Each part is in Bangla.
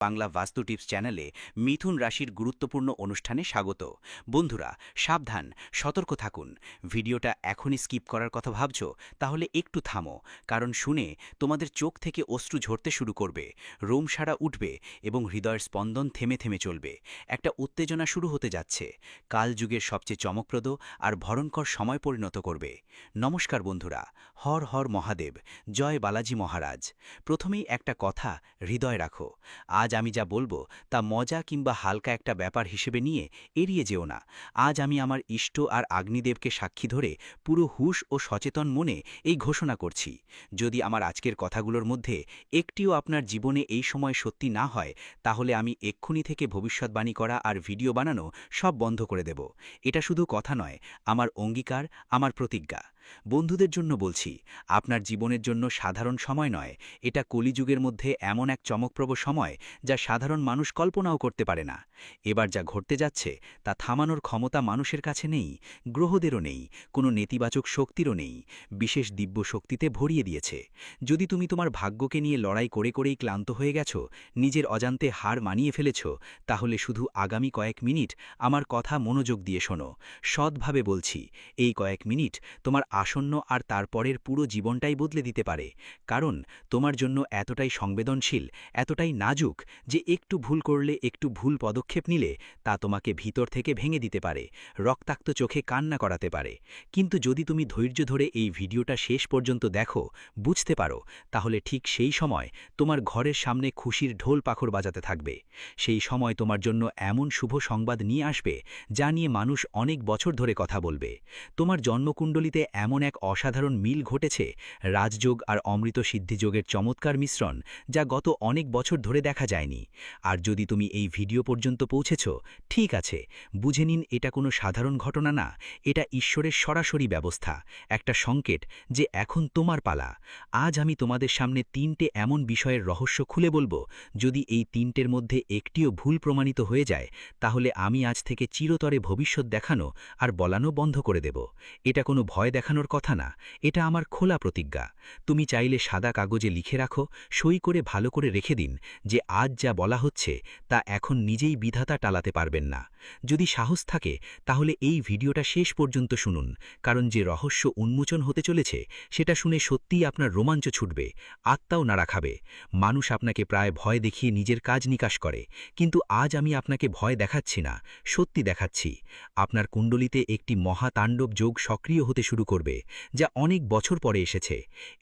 বাংলা বাস্তু টিপস চ্যানেলে মিথুন রাশির গুরুত্বপূর্ণ অনুষ্ঠানে স্বাগত। বন্ধুরা, সাবধান, সতর্ক থাকুন। ভিডিওটা এখনই স্কিপ করার কথা ভাবছো, তাহলে একটু থামো, কারণ শুনে তোমাদের চোখ থেকে অশ্রু ঝরতে শুরু করবে, রোমশাড়া উঠবে এবং হৃদয়ের স্পন্দন থেমে থেমে চলবে। একটা উত্তেজনা শুরু হতে যাচ্ছে, কালযুগের সবচেয়ে চমকপ্রদ আর ভয়ঙ্কর সময় পরিণত করবে। নমস্কার বন্ধুরা, হর হর মহাদেব, জয় বালাজি মহারাজ। প্রথমেই একটা কথা হৃদয় রাখো, আজ আমি যা বলবো তা মজা কিংবা হালকা একটা ব্যাপার হিসেবে নিয়ে এড়িয়ে যেও না। আজ আমি আমার ইষ্ট আর অগ্নিদেবকে সাক্ষী ধরে পুরো হুঁশ ও সচেতন মনে এই ঘোষণা করছি, যদি আমার আজকের কথাগুলোর মধ্যে একটিও আপনার জীবনে এই সময় সত্যি না হয়, তাহলে আমি এক্ষুনি থেকে ভবিষ্যৎবাণী করা আর ভিডিও বানানো সব বন্ধ করে দেব। এটা শুধু কথা নয়, আমার অঙ্গীকার, আমার প্রতিজ্ঞা। বন্ধুদের জন্য বলছি, আপনার জীবনের জন্য সাধারণ সময় নয়, এটা কলিযুগের মধ্যে এমন এক চমকপ্রভ সময় যা সাধারণ মানুষ কল্পনাও করতে পারে না। এবার যা ঘটতে যাচ্ছে তা থামানোর ক্ষমতা মানুষের কাছে নেই, গ্রহদেরও নেই, কোনো নেতিবাচক শক্তিরও নেই, বিশেষ দিব্য শক্তিতে ভরিয়ে দিয়েছে। যদি তুমি তোমার ভাগ্যকে নিয়ে লড়াই করে করেই ক্লান্ত হয়ে গেছো, নিজের অজান্তে হার মানিয়ে ফেলেছ, তাহলে শুধু আগামী কয়েক মিনিট আমার কথা মনোযোগ দিয়ে শোনো। সৎভাবে বলছি, এই কয়েক মিনিট তোমার আসন্ন আর তারপরের পুরো জীবনটাই বদলে দিতে পারে। কারণ তোমার জন্য এতটাই সংবেদনশীল, এতটাই নাজুক যে একটু ভুল করলে, একটু ভুল পদক্ষেপ নিলে তা তোমাকে ভিতর থেকে ভেঙে দিতে পারে, রক্তাক্ত চোখে কান্না করাতে পারে। কিন্তু যদি তুমি ধৈর্য ধরে এই ভিডিওটা শেষ পর্যন্ত দেখো, বুঝতে পারো, তাহলে ঠিক সেই সময় তোমার ঘরের সামনে খুশির ঢোল পাখর বাজাতে থাকবে। সেই সময় তোমার জন্য এমন শুভ সংবাদ নিয়ে আসবে যা নিয়ে মানুষ অনেক বছর ধরে কথা বলবে। তোমার জন্মকুণ্ডলিতে এমন এক অসাধারণ মিল ঘটেছে, রাজযোগ আর অমৃত সিদ্ধিযোগের চমৎকার মিশ্রণ, যা গত অনেক বছর ধরে দেখা যায়নি। আর যদি তুমি এই ভিডিও পর্যন্ত পৌঁছেছ, ঠিক আছে, বুঝে নিন এটা কোনো সাধারণ ঘটনা না, এটা ঈশ্বরের সরাসরি ব্যবস্থা, একটা সংকেত যে এখন তোমার পালা। আজ আমি তোমাদের সামনে তিনটে এমন বিষয়ের রহস্য খুলে বলবো, যদি এই তিনটের মধ্যে একটিও ভুল প্রমাণিত হয়ে যায়, তাহলে আমি আজ থেকে চিরতরে ভবিষ্যৎ দেখানো আর বলানো বন্ধ করে দেব। এটা কোনো ভয় দেখানোর কথা না, এটা আমার খোলা প্রতিজ্ঞা। তুমি চাইলে সাদা কাগজে লিখে রাখো, সই করে ভালো করে রেখে দিন যে আজ যা বলা হচ্ছে তা এখন নিজেই বিধাতা টালাতে পারবেন না। যদি সাহস থাকে তাহলে এই ভিডিওটা শেষ পর্যন্ত শুনুন, কারণ যে রহস্য উন্মোচন হতে চলেছে সেটা শুনে সত্যিই আপনার রোমাঞ্চ ছুটবে, আত্মাও নাড়া খাবে। মানুষ আপনাকে প্রায় ভয় দেখিয়ে নিজের কাজ নিকাশ করে, কিন্তু আজ আমি আপনাকে ভয় দেখাচ্ছি না, সত্যি দেখাচ্ছি। আপনার কুণ্ডলিতে একটি মহাতাণ্ডব যোগ সক্রিয় হতে শুরু করবে, যা অনেক বছর পরে এসেছে।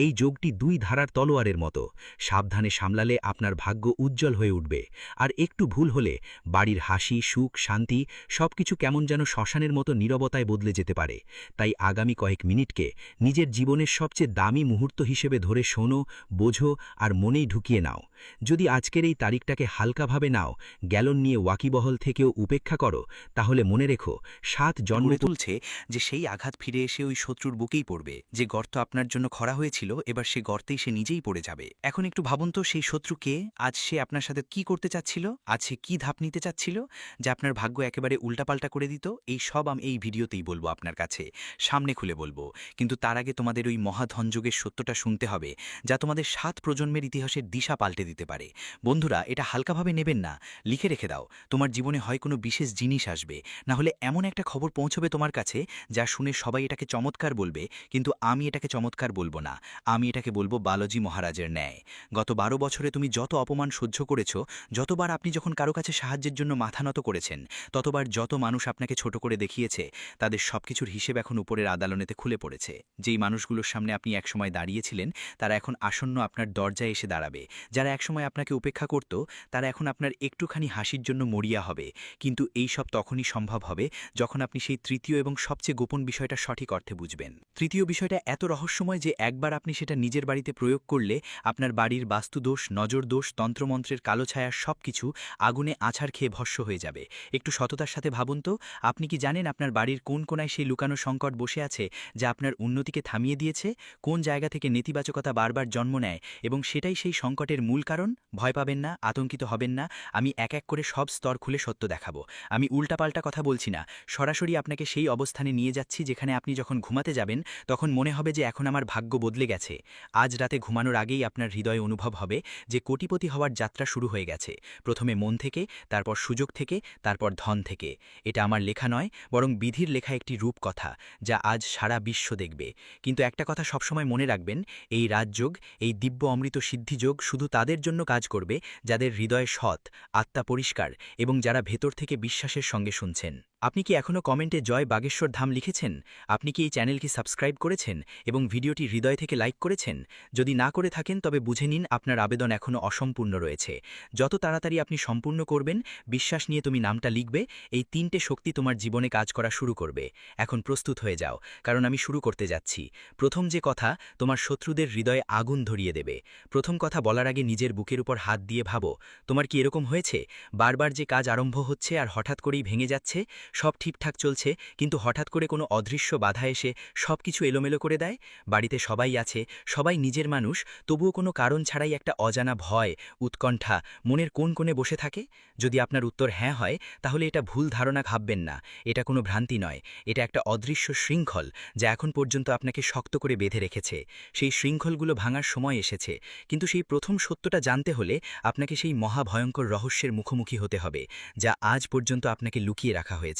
এই যোগটি দুই ধারার তলোয়ারের মতো, সাবধানে সামলালে আপনার ভাগ্য উজ্জ্বল হয়ে উঠবে। আর একটু ভুল হলে বাড়ির হাসি, সুখ, শান্তি সবকিছু কেমন যেন শ্মশানের মতো নীরবতায় বদলে যেতে পারে। তাই আগামী কয়েক মিনিটকে নিজের জীবনের সবচেয়ে দামি মুহূর্ত হিসেবে ধরে শোনো, বোঝো আর মনেই ঢুকিয়ে নাও। যদি আজকের এই তারিখটাকে হালকাভাবে নাও, গ্যালন নিয়ে ওয়াকিবহল থেকেও উপেক্ষা করো, তাহলে মনে রেখো, 7 জন্মে তুলছে যে সেই আঘাত ফিরে এসে ওই শত্রুর বুকেই পড়বে। যে গর্ত আপনার জন্য খরা হয়েছিল, এবার সে গর্তেই সে নিজেই পড়ে যাবে। এখন একটু ভাবুন তো, সেই শত্রুকে আজ সে আপনার সাথে কি করতে চাচ্ছিল, আজ সে কি ধাপ নিতে চাচ্ছিল, যে আপনার ভাগ্য একেবারে উল্টাপাল্টা করে দিত। এই সব আমি এই ভিডিওতেই বলবো আপনার কাছে, সামনে খুলে বলবো। কিন্তু তার আগে তোমাদের ওই মহাধনযোগের সত্যটা শুনতে হবে, যা তোমাদের 7 প্রজন্মের ইতিহাসের দিশা পাল্টে দিতে পারে। বন্ধুরা, এটা হালকাভাবে নেবেন না, লিখে রেখে দাও। তোমার জীবনে হয় কোনো বিশেষ জিনিস আসবে, না হলে এমন একটা খবর পৌঁছবে তোমার কাছে যা শুনে সবাই এটাকে চমৎকার বলবে, কিন্তু আমি এটাকে চমৎকার বলবো না, আমি এটাকে বলবো বালাজি মহারাজের ন্যায়। গত 12 বছরে তুমি যত অপমান সহ্য করেছো, যতবার আপনি যখন কারো কাছে সাহায্যের জন্য মাথা নত করেছেন, ততবার যত মানুষ আপনাকে ছোট করে দেখিয়েছে, তাদের সবকিছুর হিসেব এখন উপরের আদালনেতে খুলে পড়েছে। যেই মানুষগুলোর সামনে আপনি একসময় দাঁড়িয়েছিলেন, তারা এখন আসন্ন আপনার দরজায় এসে দাঁড়াবে। যারা একসময় আপনাকে উপেক্ষা করত, তারা এখন আপনার একটুখানি হাসির জন্য মরিয়া হবে। কিন্তু এই সব তখনই সম্ভব হবে যখন আপনি সেই তৃতীয় এবং সবচেয়ে গোপন বিষয়টা সঠিক অর্থে বুঝবেন। তৃতীয় বিষয়টা এত রহস্যময় যে একবার আপনি সেটা নিজের বাড়িতে প্রয়োগ করলে আপনার বাড়ির বাস্তুদোষ, নজরদোষ, তন্ত্রমন্ত্রের কালো ছায়া সবকিছু আগুনে আছাড় খেয়ে ভস্ম হয়ে যাবে। একটু সততার সাথে ভাবুন তো, আপনি কি জানেন আপনার বাড়ির কোন কোনায় সেই লুকানো সংকট বসে আছে যা আপনার উন্নতিকে থামিয়ে দিয়েছে? কোন জায়গা থেকে নেতিবাচকতা বারবার জন্ম নেয় এবং সেটাই সেই সংকটের মূল কারণ? ভয় পাবেন না, আতঙ্কিত হবেন না। আমি এক এক করে সব স্তর খুলে সত্য দেখাবো। আমি উল্টাপাল্টা কথা বলছি না, সরাসরি আপনাকে সেই অবস্থানে নিয়ে যাচ্ছি যেখানে আপনি যখন ঘুমাতে যাবেন তখন মনে হবে যে এখন আমার ভাগ্য বদলে গেছে। আজ রাতে ঘুমানোর আগেই আপনার হৃদয়ে অনুভব হবে যে কোটিপতি হওয়ার যাত্রা শুরু হয়ে গেছে। প্রথমে মন থেকে, তারপর সুযোগ থেকে, তারপর ধন থেকে। এটা আমার লেখা নয়, বরং বিধির লেখা একটি রূপকথা যা আজ সারা বিশ্ব দেখবে। কিন্তু একটা কথা সবসময় মনে রাখবেন, এই রাজযোগ, এই দিব্য অমৃত সিদ্ধিযোগ শুধু তাদের জন্য কাজ করবে যাদের হৃদয় সৎ, আত্মা পরিষ্কার এবং যারা ভেতর থেকে বিশ্বাসের সঙ্গে শুনছেন। আপনি কি এখনও কমেন্টে জয় বাগেশ্বর ধাম লিখেছেন? আপনি কি এই চ্যানেলকে সাবস্ক্রাইব করেছেন এবং ভিডিওটি হৃদয় থেকে লাইক করেছেন? যদি না করে থাকেন তবে বুঝে নিন আপনার আবেদন এখনও অসম্পূর্ণ রয়েছে। যত তাড়াতাড়ি আপনি সম্পূর্ণ করবেন, বিশ্বাস নিয়ে তুমি নামটা লিখবে, এই 3টে শক্তি তোমার জীবনে কাজ করা শুরু করবে। এখন প্রস্তুত হয়ে যাও, কারণ আমি শুরু করতে যাচ্ছি। প্রথম যে কথা তোমার শত্রুদের হৃদয়ে আগুন ধরিয়ে দেবে। প্রথম কথা বলার আগে নিজের বুকের উপর হাত দিয়ে ভাবো, তোমার কি এরকম হয়েছে বারবার যে কাজ আরম্ভ হচ্ছে আর হঠাৎ করেই ভেঙে যাচ্ছে? সব ঠিকঠাক চলছে, কিন্তু হঠাৎ করে কোনো অদৃশ্য বাধা এসে সব কিছু এলোমেলো করে দেয়। বাড়িতে সবাই আছে, সবাই নিজের মানুষ, তবুও কোনো কারণ ছাড়াই একটা অজানা ভয়, উৎকণ্ঠা মনের কোন কোণে বসে থাকে। যদি আপনার উত্তর হ্যাঁ হয়, তাহলে এটা ভুল ধারণা ভাববেন না। এটা কোনো ভ্রান্তি নয়, এটা একটা অদৃশ্য শৃঙ্খল যা এখন পর্যন্ত আপনাকে শক্ত করে বেঁধে রেখেছে। সেই শৃঙ্খলগুলো ভাঙার সময় এসেছে, কিন্তু সেই প্রথম সত্যটা জানতে হলে আপনাকে সেই মহাভয়ঙ্কর রহস্যের মুখোমুখি হতে হবে যা আজ পর্যন্ত আপনাকে লুকিয়ে রাখা হয়েছে।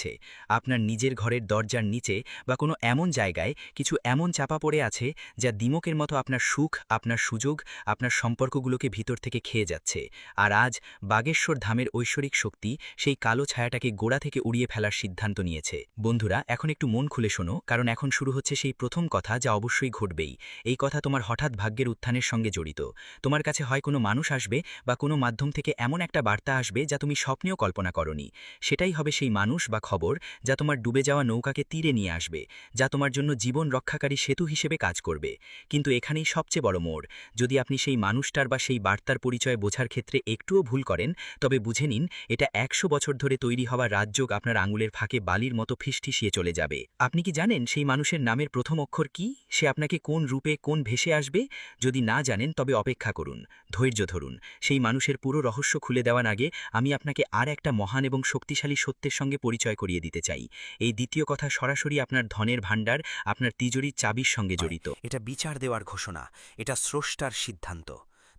আপনার নিজের ঘরের দরজার নিচে বা কোনো এমন জায়গায় কিছু এমন চাপা পড়ে আছে যা দিমকের মতো আপনার সুখ, আপনার সুযোগ, আপনার সম্পর্কগুলোকে ভিতর থেকে খেয়ে যাচ্ছে। আর আজ বাগেশ্বর ধামের ঐশ্বরিক শক্তি সেই কালো ছায়াটাকে গোড়া থেকে উড়িয়ে ফেলার সিদ্ধান্ত নিয়েছে। বন্ধুরা, এখন একটু মন খুলে শোনো, কারণ এখন শুরু হচ্ছে সেই প্রথম কথা যা অবশ্যই ঘটবেই। এই কথা তোমার হঠাৎ ভাগ্যের উত্থানের সঙ্গে জড়িত। তোমার কাছে হয় কোনো মানুষ আসবে বা কোনো মাধ্যম থেকে এমন একটা বার্তা আসবে যা তুমি স্বপ্নেও কল্পনা করনি। সেটাই হবে সেই মানুষ বা খবর যা তোমার ডুবে যাওয়া নৌকাকে তীরে নিয়ে আসবে, যা তোমার জন্য জীবন রক্ষাকারী সেতু হিসেবে কাজ করবে। কিন্তু এখানেই সবচেয়ে বড় মোড়। যদি আপনি সেই মানুষটার বা সেই বার্তার পরিচয় বোঝার ক্ষেত্রে একটুও ভুল করেন, তবে বুঝে নিন এটা 100 বছর ধরে তৈরি হওয়া রাজযোগ আপনার আঙুলের ফাঁকে বালির মতো ফিসফিসিয়ে চলে যাবে। আপনি কি জানেন সেই মানুষের নামের প্রথম অক্ষর কি? সে আপনাকে কোন রূপে, কোন ভেসে আসবে? যদি না জানেন তবে অপেক্ষা করুন, ধৈর্য ধরুন। সেই মানুষের পুরো রহস্য খুলে দেওয়ার আগে আমি আপনাকে আর একটা মহান এবং শক্তিশালী সত্যের সঙ্গে পরিচয় করিয়ে দিতে চাই। এই দ্বিতীয় কথা সরাসরি আপনার ধনের ভাণ্ডার, আপনার তিজোরির চাবির সঙ্গে জড়িত। এটা বিচার দেওয়ার ঘোষণা, এটা স্রষ্টার সিদ্ধান্ত।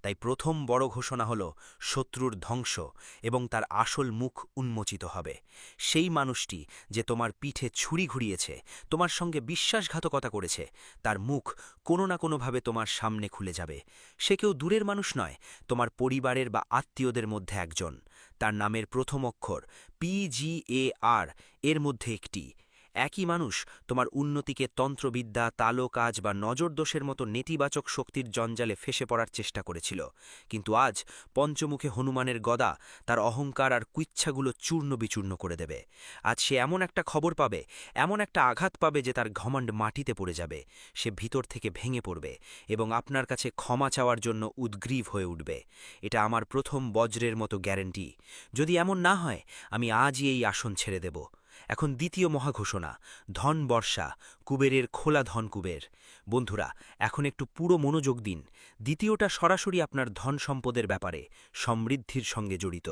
তাই প্রথম বড় ঘোষণা হল শত্রুর ধ্বংস এবং তার আসল মুখ উন্মোচিত হবে। সেই মানুষটি যে তোমার পিঠে ছুরি ঘুরিয়েছে, তোমার সঙ্গে বিশ্বাসঘাতকতা করেছে, তার মুখ কোনো না কোনোভাবে তোমার সামনে খুলে যাবে। সে কেউ দূরের মানুষ নয়, তোমার পরিবারের বা আত্মীয়দের মধ্যে একজন। তার নামের প্রথম অক্ষর PGAR এর মধ্যে একটি। একই মানুষ তোমার উন্নতিকে তন্ত্রবিদ্যা, তালো কাজ বা নজরদোষের মতো নেতিবাচক শক্তির জঞ্জালে ফেসে পড়ার চেষ্টা করেছিল, কিন্তু আজ পঞ্চমুখে হনুমানের গদা তার অহংকার আর কুইচ্ছাগুলো চূর্ণ বিচূর্ণ করে দেবে। আজ সে এমন একটা খবর পাবে, এমন একটা আঘাত পাবে যে তার ঘমণ্ড মাটিতে পড়ে যাবে। সে ভিতর থেকে ভেঙে পড়বে এবং আপনার কাছে ক্ষমা চাওয়ার জন্য উদ্গ্রীব হয়ে উঠবে। এটা আমার প্রথম বজ্রের মতো গ্যারেন্টি। যদি এমন না হয়, আমি আজই এই আসন ছেড়ে দেব। এখন দ্বিতীয় মহাঘোষণা, ধন বর্ষা, কুবেরের খোলা ধন কুবের। বন্ধুরা, এখন একটু পুরো মনোযোগ দিন। দ্বিতীয়টা সরাসরি আপনার ধন সম্পদের ব্যাপারে, সমৃদ্ধির সঙ্গে জড়িত।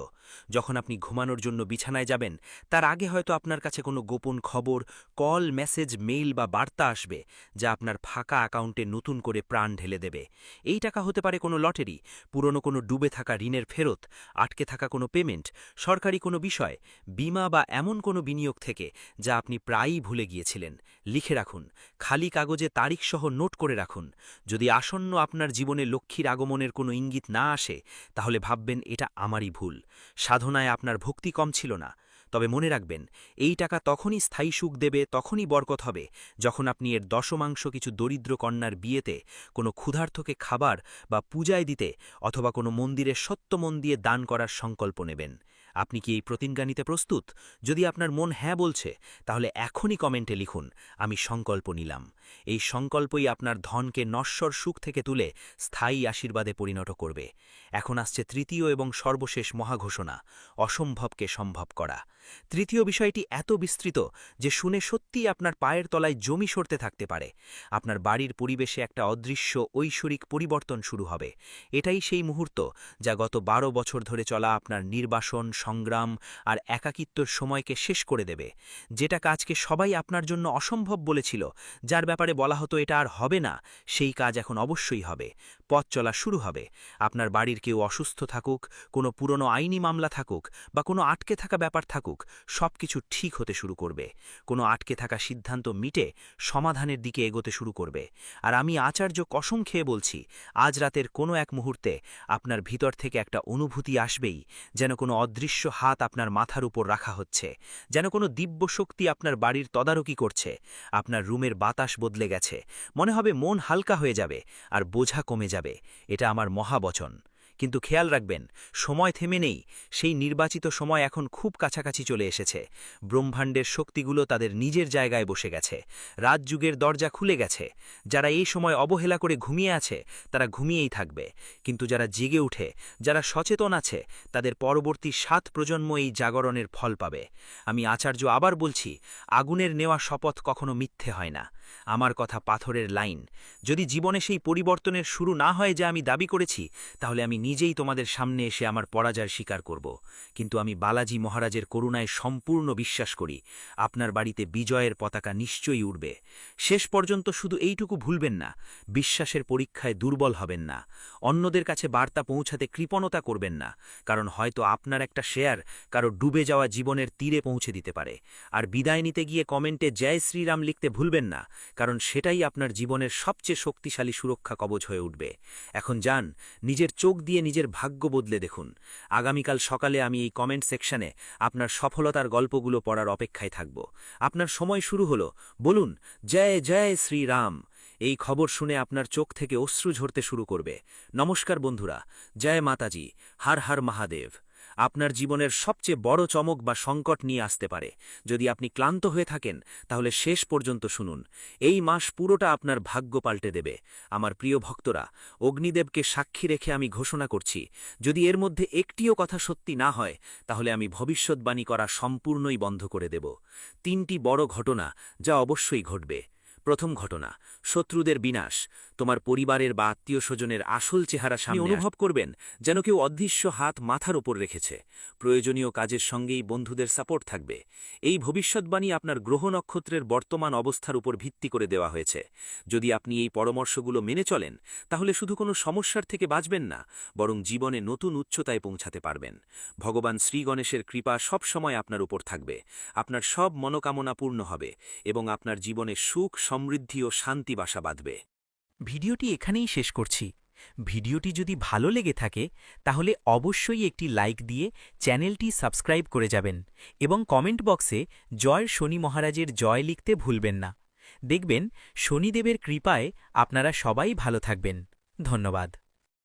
যখন আপনি ঘুমানোর জন্য বিছানায় যাবেন, তার আগে হয়তো আপনার কাছে কোনো গোপন খবর, কল, মেসেজ, মেইল বা বার্তা আসবে যা আপনার ফাঁকা অ্যাকাউন্টে নতুন করে প্রাণ ঢেলে দেবে। এই টাকা হতে পারে কোনো লটারি, পুরনো কোনো ডুবে থাকা ঋণের ফেরত, আটকে থাকা কোনো পেমেন্ট, সরকারি কোনো বিষয়, বিমা বা এমন কোনো বিনিয়োগ থেকে যা আপনি প্রায়ই ভুলে গিয়েছিলেন। লিখে রাখুন, খালি কাগজে তারিখসহ নোট করে রাখুন। যদি আসন্ন আপনার জীবনে লক্ষ্মীর আগমনের কোনো ইঙ্গিত না আসে, তাহলে ভাববেন এটা আমারই ভুল, সাধনায় আপনার ভক্তি কম ছিল না। তবে মনে রাখবেন, এই টাকা তখনই স্থায়ী সুখ দেবে, তখনই বরকত হবে, যখন আপনি এর দশমাংশ কিছু দরিদ্র কন্যার বিয়েতে, কোনো ক্ষুধার্তকে খাবার বা পূজায় দিতে অথবা কোনো মন্দিরে সত্য মন দিয়ে দান করার সংকল্প নেবেন। আপনি কি এই প্রতিজ্ঞা নিতে প্রস্তুত? যদি আপনার মন হ্যাঁ বলছে, তাহলে এখনই কমেন্টে লিখুন, আমি সংকল্প নিলাম। এই সংকল্পই আপনার ধনকে নশ্বর সুখ থেকে তুলে স্থায়ী আশীর্বাদে পরিণত করবে। এখন আসছে তৃতীয় এবং সর্বশেষ মহাঘোষণা, অসম্ভবকে সম্ভব করা। তৃতীয় বিষয়টি এত বিস্তৃত যে শুনে সত্যিই আপনার পায়ের তলায় জমি সরতে থাকতে পারে। আপনার বাড়ির পরিবেশে একটা অদৃশ্য ঐশ্বরিক পরিবর্তন শুরু হবে। এটাই সেই মুহূর্ত যা গত ১২ বছর ধরে চলা আপনার নির্বাসন, সংগ্রাম আর একাকিত্বর সময়কে শেষ করে দেবে। যেটা কাজকে সবাই আপনার জন্য অসম্ভব বলেছিল, যার ব্যাপারে বলা হতো এটা আর হবে না, সেই কাজ এখন অবশ্যই হবে। পথ চলা শুরু হবে। আপনার বাড়ির কেউ অসুস্থ থাকুক, কোনো পুরনো আইনি মামলা থাকুক বা কোনো আটকে থাকা ব্যাপার থাকুক, সবকিছু ঠিক হতে শুরু করবে। কোনো আটকে থাকা সিদ্ধান্ত মিটে সমাধানের দিকে এগোতে শুরু করবে। আর আমি আচার্য কসম খেয়ে বলছি, আজ রাতের কোনো এক মুহূর্তে আপনার ভিতর থেকে একটা অনুভূতি আসবেই, যেন কোনো অদৃশ্য হাত আপনার মাথার উপর রাখা হচ্ছে, যেন কোনো দিব্য শক্তি আপনার বাড়ির তদারকি করছে। আপনার রুমের বাতাস বদলে গেছে, মনে হবে মন হালকা হয়ে যাবে আর বোঝা কমে যাবে। এটা আমার মহাবচন। কিন্তু খেয়াল রাখবেন, সময় থেমে নেই। সেই নির্বাচিত সময় এখন খুব কাছাকাছি চলে এসেছে। ব্রহ্মাণ্ডের শক্তিগুলো তাদের নিজের জায়গায় বসে গেছে। রাজযুগের দরজা খুলে গেছে। যারা এই সময় অবহেলা করে ঘুমিয়ে আছে, তারা ঘুমিয়েই থাকবে। কিন্তু যারা জেগে উঠে, যারা সচেতন আছে, তাদের পরবর্তী ৭ প্রজন্ম এই জাগরণের ফল পাবে। আমি আচার্য আবার বলছি, আগুনের নেওয়া শপথ কখনো মিথ্যে হয় না। আমার কথা পাথরের লাইন। যদি জীবনে সেই পরিবর্তনের শুরু না হয় যা আমি দাবি করেছি, তাহলে আমি নিজেই তোমাদের সামনে এসে আমার পরাজয় স্বীকার করব। কিন্তু আমি বালাজি মহারাজের করুণায় সম্পূর্ণ বিশ্বাস করি, আপনার বাড়িতে বিজয়ের পতাকা নিশ্চয়ই উড়বে। শেষ পর্যন্ত শুধু এইটুকু ভুলবেন না, বিশ্বাসের পরীক্ষায় দুর্বল হবেন না। অন্যদের কাছে বার্তা পৌঁছাতে কৃপণতা করবেন না, কারণ হয়তো আপনার একটা শেয়ার কারো ডুবে যাওয়া জীবনের তীরে পৌঁছে দিতে পারে। আর বিদায় নিতে গিয়ে কমেন্টে জয় শ্রীরাম লিখতে ভুলবেন না, কারণ সেটাই আপনার জীবনের সবচেয়ে শক্তিশালী সুরক্ষা কবচ হয়ে উঠবে। এখন যান, নিজের চোখ দিয়ে নিজের ভাগ্য বদলে দেখুন। আগামীকাল সকালে আমি এই কমেন্ট সেকশনে আপনার সফলতার গল্পগুলো পড়ার অপেক্ষায় থাকব। আপনার সময় শুরু হলো, বলুন জয় জয় শ্রীরাম। এই খবর শুনে আপনার চোখ থেকে অশ্রু ঝরতে শুরু করবে। নমস্কার বন্ধুরা, জয় মাতাজি, হর হর মহাদেব। আপনার জীবনের সবচেয়ে বড় চমক বা সংকট নিয়ে আসতে পারে। যদি আপনি ক্লান্ত হয়ে থাকেন, তাহলে শেষ পর্যন্ত শুনুন। এই মাস পুরোটা আপনার ভাগ্য পাল্টে দেবে। আমার প্রিয় ভক্তরা, অগ্নিদেবকে সাক্ষী রেখে আমি ঘোষণা করছি, যদি এর মধ্যে একটিও কথা সত্যি না হয়, তাহলে আমি ভবিষ্যৎবাণী করা সম্পূর্ণই বন্ধ করে দেব। ৩টি বড় ঘটনা যা অবশ্যই ঘটবে। প্রথম ঘটনা, শত্রুদের বিনাশ। তোমার পরিবারের বা আত্মীয় স্বজনের আসল চেহারা সামনে অনুভব করবেন, যেন কেউ অদৃশ্য হাত মাথার ওপর রেখেছে। প্রয়োজনীয় কাজের সঙ্গেই বন্ধুদের সাপোর্ট থাকবে। এই ভবিষ্যৎবাণী আপনার গ্রহ নক্ষত্রের বর্তমান অবস্থার উপর ভিত্তি করে দেওয়া হয়েছে। যদি আপনি এই পরামর্শগুলো মেনে চলেন, তাহলে শুধু কোনো সমস্যার থেকে বাঁচবেন না, বরং জীবনে নতুন উচ্চতায় পৌঁছাতে পারবেন। ভগবান শ্রী গণেশের কৃপা সব সময় আপনার উপর থাকবে। আপনার সব মনোকামনা পূর্ণ হবে এবং আপনার জীবনে সুখ, সমৃদ্ধি ও শান্তি বাসা বাঁধবে। ভিডিওটি এখানেই শেষ করছি। ভিডিওটি যদি ভালো লেগে থাকে, তাহলে অবশ্যই একটি লাইক দিয়ে চ্যানেলটি সাবস্ক্রাইব করে যাবেন এবং কমেন্ট বক্সে জয় শনি মহারাজের জয় লিখতে ভুলবেন না। দেখবেন শনিদেবের কৃপায় আপনারা সবাই ভালো থাকবেন। ধন্যবাদ।